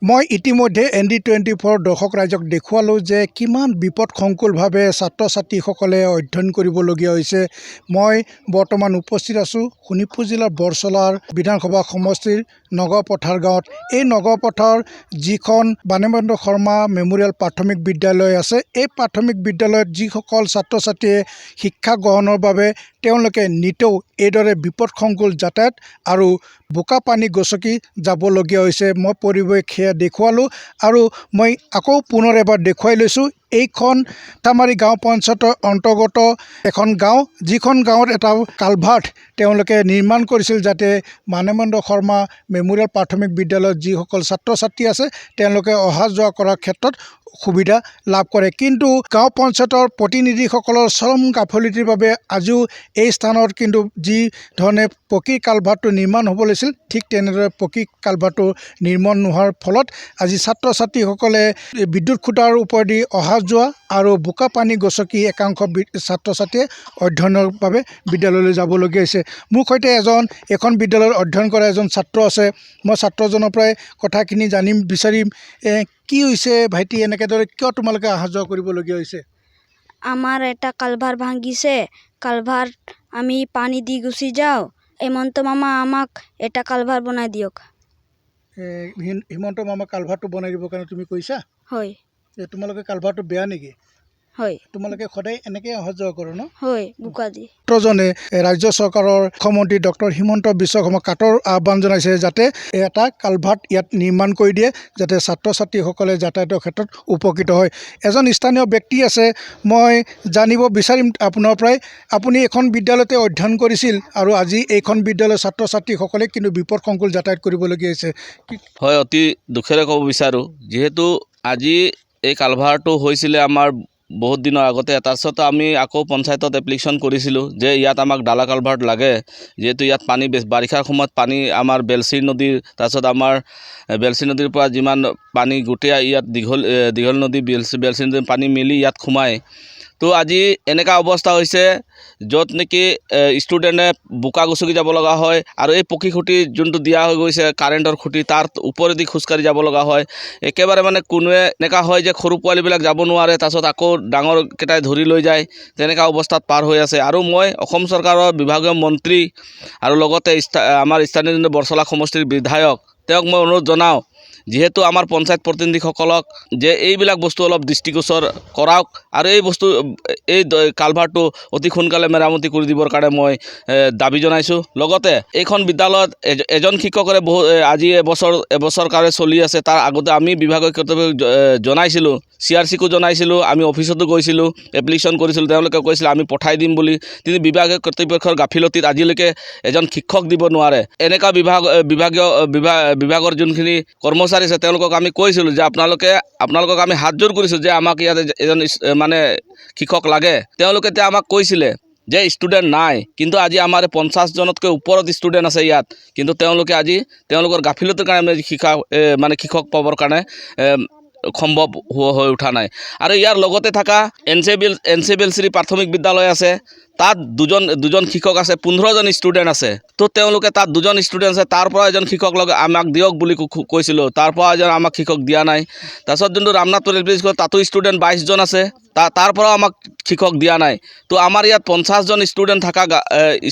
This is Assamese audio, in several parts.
মই ইতিমধ্যে ND24 দৰ্শক ৰাইজক দেখুৱালোঁ যে কিমান বিপদসংকুলভাৱে ছাত্ৰ ছাত্ৰীসকলে অধ্যয়ন কৰিবলগীয়া হৈছে। মই বৰ্তমান উপস্থিত আছোঁ শোণিতপুৰ জিলাৰ বৰচলাৰ বিধানসভা সমষ্টিৰ নগাঁওপথাৰ গাঁৱত। এই নগাঁওপথাৰ যিখন বাণীবন্ধু শৰ্মা মেমৰিয়েল প্ৰাথমিক বিদ্যালয় আছে, এই প্ৰাথমিক বিদ্যালয়ত যিসকল ছাত্ৰ ছাত্ৰীয়ে শিক্ষা গ্ৰহণৰ বাবে তেওঁলোকে নিতৌ এইদৰে বিপদসংকুল যাতায়াত আৰু বোকা পানী গচকি যাবলগীয়া হৈছে। মই পৰিৱেশ সেয়া দেখুৱালোঁ আৰু মই আকৌ পুনৰ এবাৰ দেখুৱাই লৈছোঁ। এইখন তামাৰী গাঁও পঞ্চায়তৰ অন্তৰ্গত এখন গাঁও, যিখন গাঁৱত এটা কালভাৰ্ট তেওঁলোকে নিৰ্মাণ কৰিছিল যাতে বাণীবন্ধু শৰ্মা মেমৰিয়েল প্ৰাথমিক বিদ্যালয়ত যিসকল ছাত্ৰ ছাত্ৰী আছে তেওঁলোকে অহা যোৱা কৰাৰ ক্ষেত্ৰত সুবিধা লাভ কৰে। কিন্তু গাঁও পঞ্চায়তৰ প্ৰতিনিধিসকলৰ চৰম গাফিলতিৰ বাবে আজিও এই স্থানত কিন্তু যি ধৰণে পকী কালভাৰটো নিৰ্মাণ হ'ব লাগিছিল ঠিক তেনেদৰে পকী কালভাৰটো নিৰ্মাণ নোহোৱাৰ ফলত আজি ছাত্ৰ ছাত্ৰীসকলে বিদ্যুৎ খুঁটাৰ ওপৰেদি অহা যোৱা আৰু বোকা পানী গচকি একাংশ ছাত্ৰ ছাত্ৰীয়ে অধ্যয়নৰ বাবে বিদ্যালয়লৈ যাবলগীয়া হৈছে। মোৰ সৈতে এখন বিদ্যালয়ত অধ্যয়ন কৰা এজন ছাত্ৰ আছে। মই ছাত্ৰজনৰ পৰাই কথাখিনি জানিম বিচাৰিম। কি হৈছে ভাইটি, এনেকৈ দৰে কিয় তোমালোকে অহা যোৱা কৰিবলগীয়া হৈছে? আমার একটা কালভার ভাঙিছে, কালভার আমি পানি দি গুছি যাও, হেমন্ত মামা আমাক এটা কালভার বনাই দিয়ক। হিমন্ত মামা কালভাৰটো বনাই দিবৰ কাৰণে তুমি কৈছা? হয়। তোমালোকে কালভাৰটো বেয়া নেকি? হয়। তোমালোকে সদায় এনেকৈ অহা যোৱা কৰা ন? হয়, বোকা দি। ছাত্ৰজনে ৰাজ্য চৰকাৰৰ মুখ্যমন্ত্ৰী ডক্টৰ হিমন্ত বিশ্ব শৰ্মাক কাটৰ আহ্বান জনাইছে যাতে এটা কালভাৰ্ট ইয়াত নিৰ্মাণ কৰি দিয়ে যাতে ছাত্ৰ ছাত্ৰীসকলে যাতায়াতৰ ক্ষেত্ৰত উপকৃত হয়। এজন স্থানীয় ব্যক্তি আছে, মই জানিব বিচাৰিম আপোনাৰ পৰাই। আপুনি এখন বিদ্যালয়তে অধ্যয়ন কৰিছিল আৰু আজি এইখন বিদ্যালয়ৰ ছাত্ৰ ছাত্ৰীসকলে কিন্তু বিপদসংকুল যাতায়াত কৰিবলগীয়া হৈছে। হয়, অতি দুখেৰে ক'ব বিচাৰোঁ, যিহেতু আজি এই কালভাৰটো হৈছিলে আমাৰ বহুত দিনৰ আগতে। তাৰপিছত আমি আকৌ পঞ্চায়তত এপ্লিকেশ্যন কৰিছিলোঁ যে ইয়াত আমাক ডালা কালভাৰ্ট লাগে, যিহেতু ইয়াত পানী বাৰিষাৰ সময়ত পানী আমাৰ বেলশ্ৰী নদীৰ, তাৰপিছত আমাৰ বেলশ্ৰী নদীৰ পৰা যিমান পানী গোটেই ইয়াত দীঘল নদী বেলশ্ৰী নদীৰ পানী মিলি ইয়াত সোমায়। তো আজি এনেকুৱা অৱস্থা হৈছে য'ত নেকি ষ্টুডেণ্টে বোকা গচকি যাব লগা হয় আৰু এই পকী খুঁটি যোনটো দিয়া হৈ গৈছে কাৰেণ্টৰ খুঁটি তাৰ ওপৰেদি খোজকাঢ়ি যাব লগা হয়। একেবাৰে মানে কোনোৱে এনেকুৱা হয় যে সৰু পোৱালিবিলাক যাব নোৱাৰে, তাৰপিছত আকৌ ডাঙৰকেইটাই ধৰি লৈ যায়, তেনেকুৱা অৱস্থাত পাৰ হৈ আছে। আৰু মই অসম চৰকাৰৰ বিভাগীয় মন্ত্ৰী আৰু লগতে আমাৰ স্থানীয় যোনটো বৰচলা সমষ্টিৰ বিধায়ক তেওঁক মই অনুৰোধ জনাওঁ, যিহেতু আমাৰ পঞ্চায়ত প্ৰতিনিধিসকলক যে এইবিলাক বস্তু অলপ দৃষ্টিগোচৰ কৰাওক আৰু এই কালভাৰটো অতি সোনকালে মেৰামতি কৰি দিবৰ কাৰণে মই দাবী জনাইছোঁ। লগতে এইখন বিদ্যালয়ত এজন শিক্ষকৰে আজি এবছৰ কাৰে চলি আছে। তাৰ আগতে আমি বিভাগীয় কৰ্তৃপক্ষক জনাইছিলোঁ, CRCকো জনাইছিলোঁ, আমি অফিচতো গৈছিলোঁ, এপ্লিকেশ্যন কৰিছিলোঁ। তেওঁলোকে কৈছিলে আমি পঠাই দিম বুলি। কিন্তু বিভাগীয় কৰ্তৃপক্ষৰ গাফিলতিত আজিলৈকে এজন শিক্ষক দিব নোৱাৰে। এনেকুৱা বিভাগৰ যোনখিনি কৰ্মচাৰী আছে তেওঁলোকক আমি কৈছিলোঁ যে আপোনালোকক আমি হাতযোৰ কৰিছোঁ যে আমাক ইয়াত এজন মানে শিক্ষক লাগে। তেওঁলোকে এতিয়া আমাক কৈছিলে যে ষ্টুডেণ্ট নাই, কিন্তু আজি আমাৰ 50জনতকৈ ওপৰত ষ্টুডেণ্ট আছে ইয়াত, কিন্তু তেওঁলোকে আজি তেওঁলোকৰ গাফিলতিৰ কাৰণে শিক্ষক পাবৰ কাৰণে সম্ভৱ হৈ উঠা নাই। আৰু ইয়াৰ লগতে থকা NC বেলশ্ৰী প্ৰাথমিক বিদ্যালয় আছে, তাত দুজন শিক্ষক আছে, 15জন ষ্টুডেণ্ট আছে। তো তেওঁলোকে তাত 2জন ষ্টুডেণ্ট আছে, তাৰ পৰা এজন শিক্ষক আমাক দিয়ক বুলি কৈছিলোঁ, তাৰ পৰা এজন আমাক শিক্ষক দিয়া নাই। তাৰপিছত যোনটো ৰামনাথপুৰ LP স্কুল তাতো ষ্টুডেণ্ট 22জন আছে, তাৰ পৰাও আমাক শিক্ষক দিয়া নাই। তো আমাৰ ইয়াত 50জন ষ্টুডেণ্ট থকা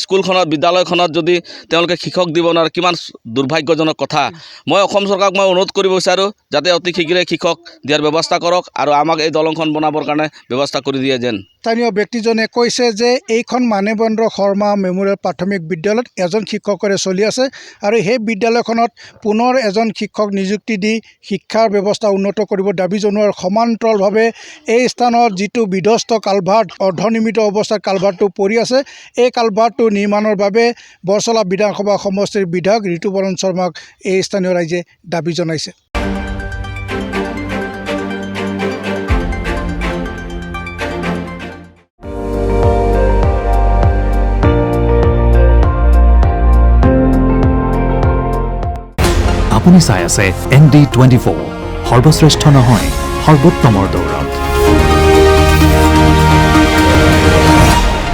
স্কুলখনত বিদ্যালয়খনত যদি তেওঁলোকে শিক্ষক দিব নোৱাৰে, কিমান দুৰ্ভাগ্যজনক কথা। মই অসম চৰকাৰক অনুৰোধ কৰিব বিচাৰোঁ যাতে অতি শীঘ্ৰে শিক্ষক দিয়াৰ ব্যৱস্থা কৰক আৰু আমাক এই দলংখন বনাবৰ কাৰণে ব্যৱস্থা কৰি দিয়ে যেন। স্থানীয় ব্যক্তিজনে কৈছে যে এইখন বাণীবন্ধু শৰ্মা মেমৰিয়েল প্ৰাথমিক বিদ্যালয়ত এজন শিক্ষকৰে চলি আছে আৰু সেই বিদ্যালয়খনত পুনৰ এজন শিক্ষক নিযুক্তি দি শিক্ষাৰ ব্যৱস্থা উন্নত কৰিব দাবী জনোৱাৰ সমান্তৰালভাৱে এই স্থানত যিটো বিধ্বস্ত কালভাৰ্ট, অৰ্ধনিৰ্মিত অৱস্থাত কালভাৰ্টটো পৰি আছে, এই কালভাৰ্টটো নিৰ্মাণৰ বাবে বৰচলা বিধানসভা সমষ্টিৰ বিধায়ক ঋতুপৰ্ণ শৰ্মাক এই স্থানীয় ৰাইজে দাবী জনাইছে। আপুনি চাই আছে ND24, সৰ্বশ্ৰেষ্ঠ নহয় সৰ্বোত্তমৰ দৌৰত।